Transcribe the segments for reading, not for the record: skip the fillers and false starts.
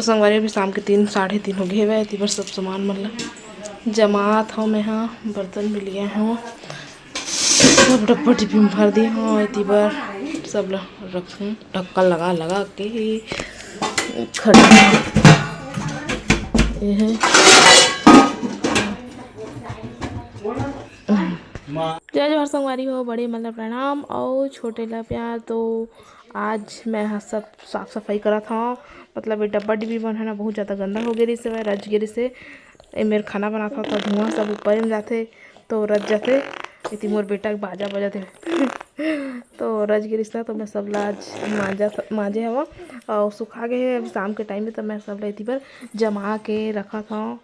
संगवारी अभी शाम के 3 साढ़े 3 हो गए हुए। पर सब सामान मतलब जमात हूँ मैं। हाँ बर्तन भी लिए हूँ, सब डब्बा डिब्बी में भर दिए हूँ। इतनी बार सब रखूँ ढक्कन लगा लगा के खड़े ये है। जय जोहर संगवारी हो, बड़े मतलब प्रणाम और छोटे ला प्यार। तो आज मैं सब साफ़ सफाई करा था। मतलब ये डब्बा डिब्बी बन है ना बहुत ज़्यादा गंदा हो गई से रज गिरी से। मेरे खाना बना था तो धुआं सब ऊपर में जाते तो रज जाते। इतनी मोर बेटा के बाजा बजाते तो रज गिरी था। तो मैं सब लाज मांजे हवा और सुखा गए अभी शाम के टाइम में। तो मैं सब ला इतनी बार जमा के रखा था,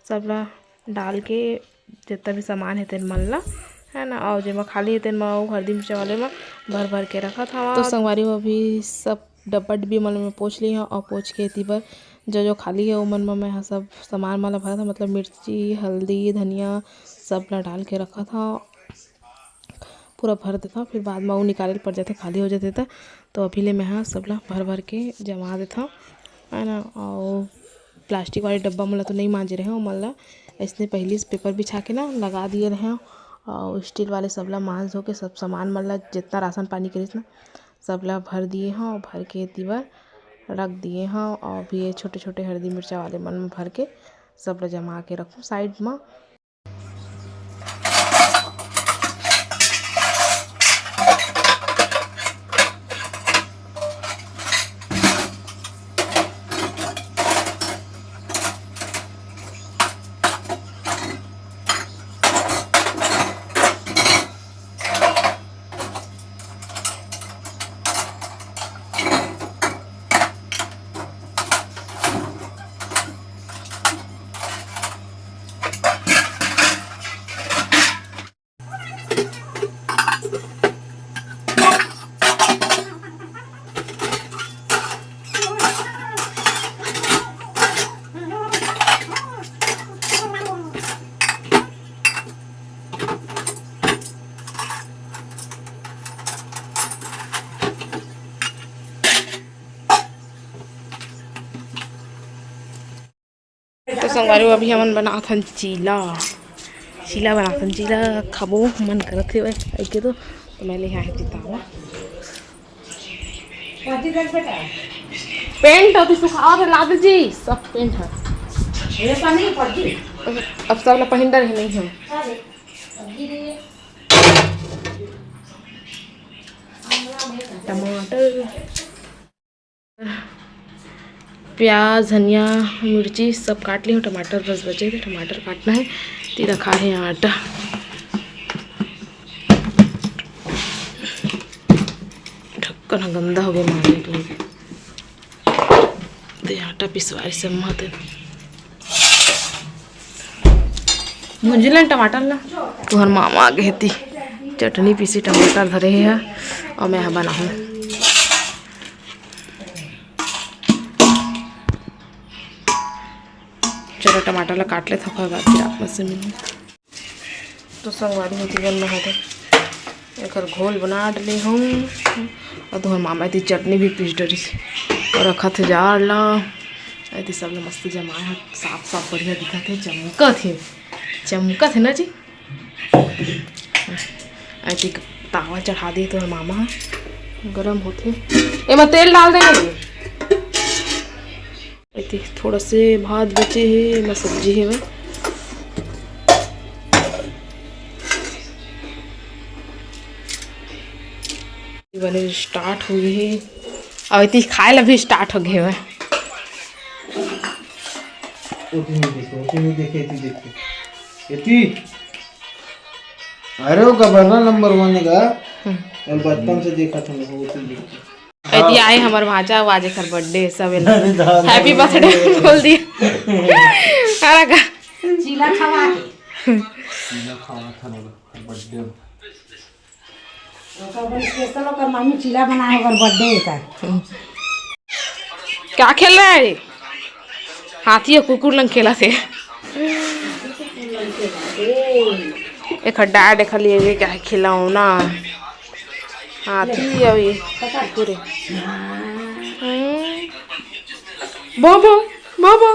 सब ला डाल के जितना भी सामान है तेन मन ला है ना। और जेमा खाली है तेन में हल्दी मिर्चा वाले में भर भर के रखा था। तो संगवारी हो अभी सब डब्बा डिब्बी मन में पोंछ ली हूँ और पोंछ के इतनी बार जो खाली है वो मन में मैं सब सामान वाला भरा था। मतलब मिर्ची हल्दी धनिया सब ला डाल के रखा था, पूरा भर देता। फिर बाद में वो निकाले पड़ जाते खाली हो जाते था। तो अभी ले मैं हाँ सब ला भर भर के जमा देता है ना। और प्लास्टिक वाले डब्बा मला तो नहीं मांजे रहे हो, मला इसने पहले से पेपर बिछा के ना लगा दिए रहे हैं। और स्टील वाले सबला मांझ हो के सब सामान मतलब जितना राशन पानी के ना सबला भर दिए हैं और भर के दीवार रख दिए हैं। और भी ये छोटे छोटे हल्दी मिर्चा वाले मन में भर के सब जमा के रखूँ साइड में। तो संगवारी अभी हमन बनाथन चीला बनाथन चीला खाबो मन करत हे के तो मैं ले आए चितावा पेंट होती सुखाओ ला दीजी सब पेंट है ये पानी पड़ती अब सब ला पहिंदर है नहीं है। टमाटर प्याज धनिया मिर्ची सब काट ली हूँ। टमाटर बस बचे थे, टमाटर काटना है। ती रखा है आटा, ढक्कन गंदा हो गया मारने के लिए। तो आटा पिसवाई सब मत मुझे टमाटर ला तुहर मामा आ गए थी चटनी पीसी टमाटर धरे है और मैं यहाँ बनाऊँ। चलो टमाटर ला काट ले था फिर आप में से मिलूँ। तो संगवारी होती गल में होते एक घोल बना डले हूँ और तो मामा थी चटनी भी पीस डरी और रखा थे जार ला। ऐसे सब लोग मस्त जमाया साफ साफ बढ़िया दिखा थे चमका थे ना जी। ऐसे तावा चढ़ा दिए तो मामा गरम होते एमा तेल डाल देंगे। ऐसे थोड़ा से भात बचे है मैं सब्जी है वह बने स्टार्ट हुई है और इतनी खाए ला भी स्टार्ट हो गए हुए। अरे वो गवर्नर नंबर 1 का और बचपन से देखा था मैं वो तुम देखते ऐती आए हमार भाजा वाजे कर बर्थडे सब हैप्पी बर्थडे बोल दिए। अरे का चीला खवा के था ना बर्थडे तो स्पेशल का मम्मी चीला बनाए और बर्थडे का क्या खेल रहा है हाथी और कुकुर लंग खेला थे। एक खड्डा देखा लिए क्या खिलाओ ना हाथी और ये कुकुर बो बाबा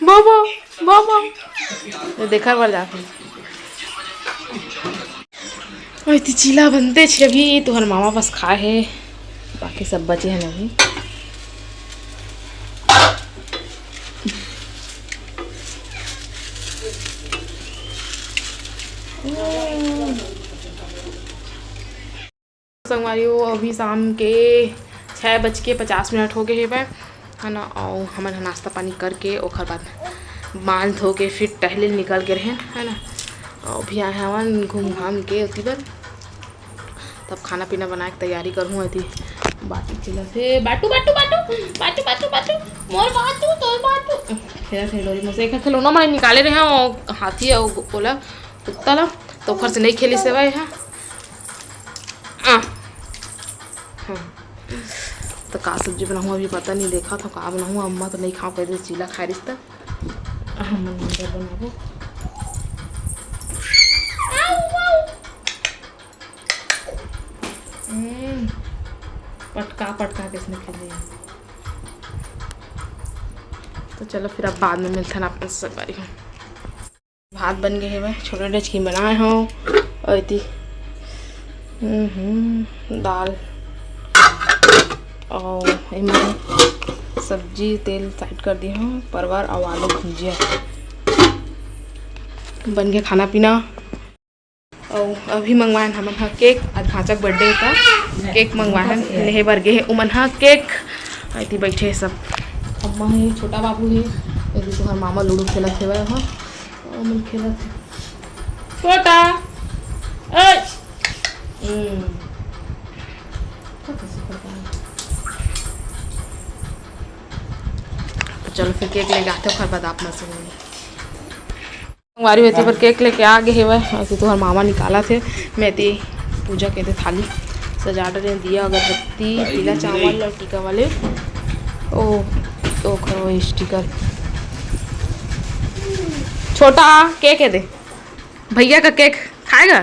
बाबा बाबा देखा बार जाके इतनी चीला बनते छे अभी तो हर मामा बस खाए है, बाकी सब बचे हैं अभी। संगवारियों अभी शाम के 6:50 हो गए हैं है ना। और हमारा नाश्ता पानी करके ओखर बाद बांध धो के फिर टहले निकल के रहे है ना। और अभी आए हवन घूम घाम के उसी पर तब खाना पीना बना के तैयारी करूँ। थी बाटू चिल्ला से बाटू बाटू बाटू बाटू बाटू बाटू मोर बाटू तो बाटू फिर से डोरी में से एक खिलौना मैं निकाले रहे हैं और हाथी और बोला कुत्ता ला तो ओखर से नहीं खेली से भाई है। तो का सब्जी बनाऊँ अभी पता नहीं, देखा था का बनाऊँ। अम्मा तो नहीं खाओ कहते चीला खाए रिश्ता हम बनाबो। पटका पटका किसने खेले। तो चलो फिर अब बाद में मिलते हैं अपने सब बारी। भात बन गए हैं छोटे डेचकी बनाए हो और इतनी दाल और इमली सब्जी तेल साइड कर दी हूँ। परवर और आलू भुजिया बन गया खाना पीना। और अभी मंगवाए हम केक, आज भांचक बर्थडे का केक मंगवाए लेहे बर गे उमन हा केक। ऐसी बैठे सब अम्मा है छोटा बाबू है यदि तो हर मामा लूडो खेलत है हाँ मन खेलत है छोटा तो चलो फिर केक लेके आते हो खर बाद आप से वारी होती पर केक लेके आ गए हुए ऐसे तो हर मामा निकाला थे। मैं ती पूजा कहते थाली सजा डरे दिया अगरबत्ती पीला चावल और टीका वाले ओ तो करो स्टिकर छोटा केक है दे भैया का केक खाएगा।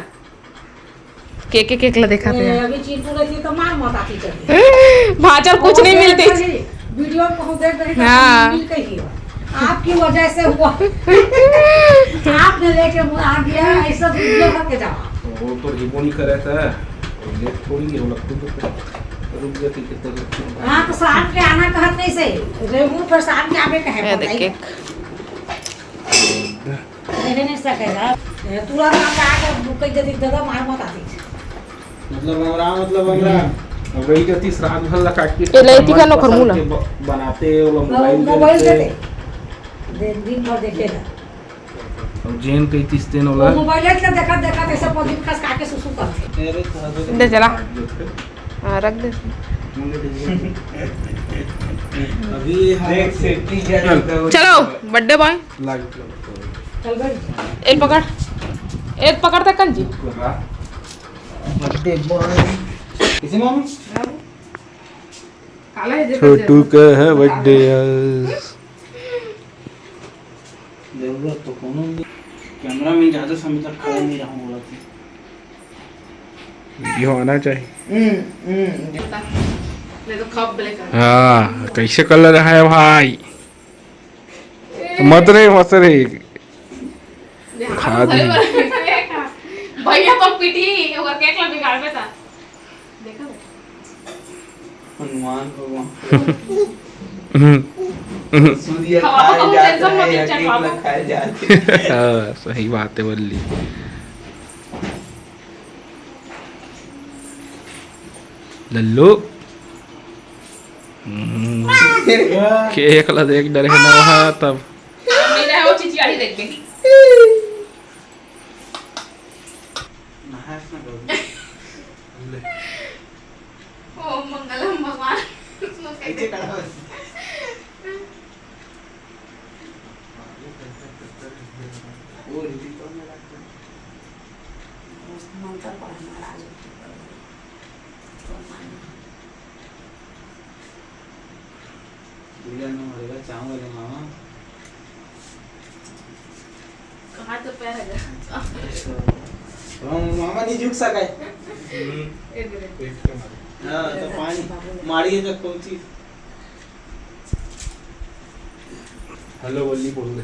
केक ला देखा थे अभी चीटू रहती तो मार मत आती चली भाचर कुछ नहीं मिलती वीडियो को हम देख रहे हाँ। मिल गई आपकी वजह से हुआ आपने लेके आ गया ऐसा वीडियो करके जाओ। वो तो रिबो नहीं कर रहा था ये थोड़ी हो लगती तो रुक जाती कितना। हां तो साथ के आना कहत नहीं से रेमू पर साथ के आवे कहे देख केक नहीं सकेगा तुरंत आ के बुक जदी दादा मार मत आती मतलब हमरा वही जो 30 रात भर काट के ए लेती का नो फॉर्मूला बनाते वो मोबाइल देते दिन भर देखेगा और जेन के 30 दिन होला मोबाइल से देखा देखा ऐसा पौधी खस काट के सुसु कर दे चला हां रख दे अभी देख सेफ्टी चलो बर्थडे बॉय चल बैठ एक पकड़ता कंजी बर्थडे बॉय किसी मामी काला है छोटू का है बर्थडे जरूरत तो कोनो नहीं कैमरा में ज्यादा समय तक खड़ा नहीं रहूंगा वीडियो आना चाहिए। ले तो खप ब्लैक हाँ कैसे कलर है भाई मत रे खा दी भैया तो पीटी और केक ला बिगाड़ में था देखा हनुमान भगवान सूर्य खाए जाते हाँ सही बात है बल्ली लल्लू केक ला देख डरे ना वहाँ तब मेरा वो चिचियाड़ी देख के ओ मंगलम भगवान ऐसे करा वो रीति तो में लगता मंत्र पढ़ना महाराज दुनिया में मरेगा चाहूंगा मामा कहाँ तो पैर है मामा नहीं झुक सका हाँ तो पानी मारिए तो कौन चीज हेलो बोली बोल ले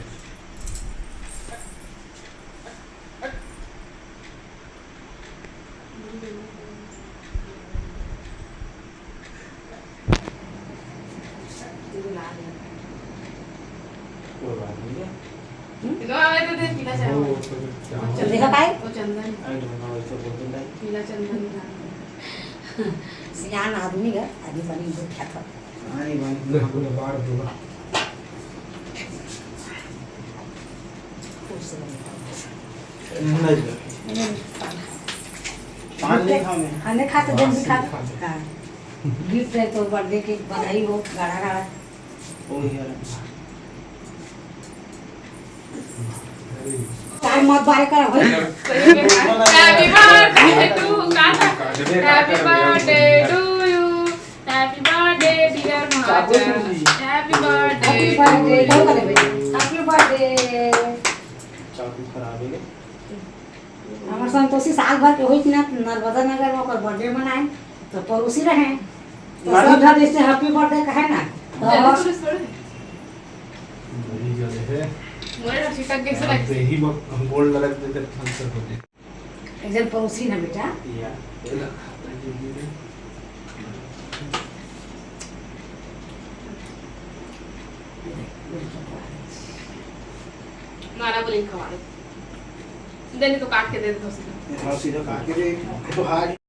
कोई बात नहीं है इधर आवे तो दे पीला चाय वो देखा काय वो चंदन आई डोंट नो ऐसा बोलते नहीं पीला चंदन सियान आदमी का आदि पानी दूध खाता आई वाली हमने बाहर दूंगा पान नहीं खाओ मैं खाने खाते दिन भी खा हाँ गिफ्ट है तो बर्थडे की बधाई हो गाढ़ा गाढ़ा ओ यार टाइम मत बारे करा भाई हैप्पी बर्थडे टू काका happy birthday to you happy birthday dear Maharaj happy birthday happy birthday कौन करे भाई हैप्पी बर्थडे चाकू खराब है हमार संतोषी साल भर के होइत ना नर्मदा नगर में ओकर बर्थडे मनाए तो पड़ोसी रहे तो सब धर से हैप्पी बर्थडे कहे ना तो बड़ी जगह है मोरे रसिका कैसे लगते ही हम गोल्ड लगा देते आंसर होते एक जन पड़ोसी ना बेटा या नारा बोले खवा दे देने तो काट के दे दे तो हाँ सीधा काट के दे तो हाथ